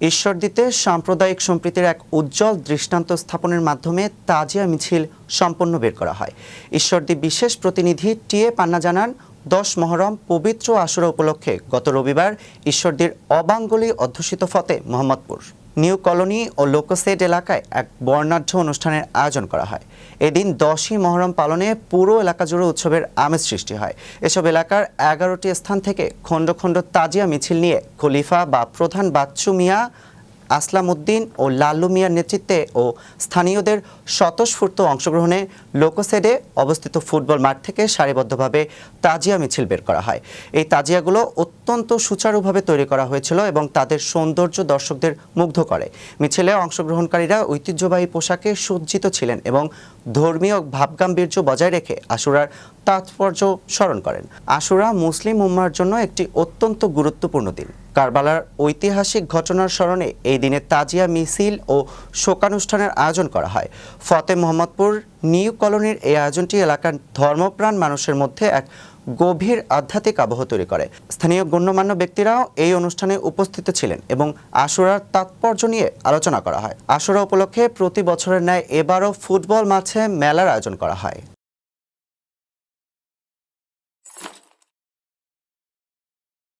ঈশ্বরদীতে সাম্প্রদায়িক সম্প্রীতির এক উজ্জ্বল দৃষ্টান্ত স্থাপনের মাধ্যমে তাজিয়া মিছিল সম্পন্ন বের করা হয়। ঈশ্বরদী বিশেষ প্রতিনিধি টিএ পান্না জানান, 10 মহরম পবিত্র আশুরা উপলক্ষে গত রবিবার ঈশ্বরদীর অবাঙ্গলি অধ্যুষিত ফতে মোহাম্মদপুর নিউ কলোনি ও লোকোসেড এলাকায় এক বর্ণাঢ্য অনুষ্ঠানের আয়োজন করা হয়। এদিন 10ই মহরম পালনে পুরো এলাকা জুড়ে উৎসবের আমেজ সৃষ্টি হয়। এসব এলাকার 11টি স্থান থেকে খণ্ড খণ্ড তাজিয়া মিছিল নিয়ে খলিফা বা প্রধান বাচ্চু মিয়া, আসলাম উদ্দিন ও লাল্লু মিয়ার নেতৃত্বে ও স্থানীয়দের স্বতঃস্ফূর্ত অংশগ্রহণে লোকোসেডে অবস্থিত ফুটবল মাঠ থেকে সারিবদ্ধভাবে তাজিয়া মিছিল বের করা হয়। এই তাজিয়াগুলো অত্যন্ত সুচারুভাবে তৈরি করা হয়েছিল এবং তাদের সৌন্দর্য দর্শকদের মুগ্ধ করে। মিছিলে অংশগ্রহণকারীরা ঐতিহ্যবাহী পোশাকে সজ্জিত ছিলেন এবং ধর্মীয় ভাবগাম্ভীর্য বজায় রেখে আশুরার তাৎপর্য স্মরণ করেন। আশুরা মুসলিম উম্মার জন্য একটি অত্যন্ত গুরুত্বপূর্ণ দিন। কারবালার ঐতিহাসিক ঘটনার স্মরণে এই দিনে তাজিয়া মিছিল ও শোকানুষ্ঠানের আয়োজন করা হয়। ফতে মোহাম্মদপুর নিউ কলোনির এই আয়োজনটি এলাকার ধর্মপ্রাণ মানুষের মধ্যে এক গভীর আধ্যাত্মিক আবহ তৈরি করে। স্থানীয় গণ্যমান্য ব্যক্তিরাও এই অনুষ্ঠানে উপস্থিত ছিলেন এবং আশুরার তাৎপর্য নিয়ে আলোচনা করা হয়। আশুরা উপলক্ষে প্রতি বছরের ন্যায় এবারও ফুটবল মাঠে মেলার আয়োজন করা হয়।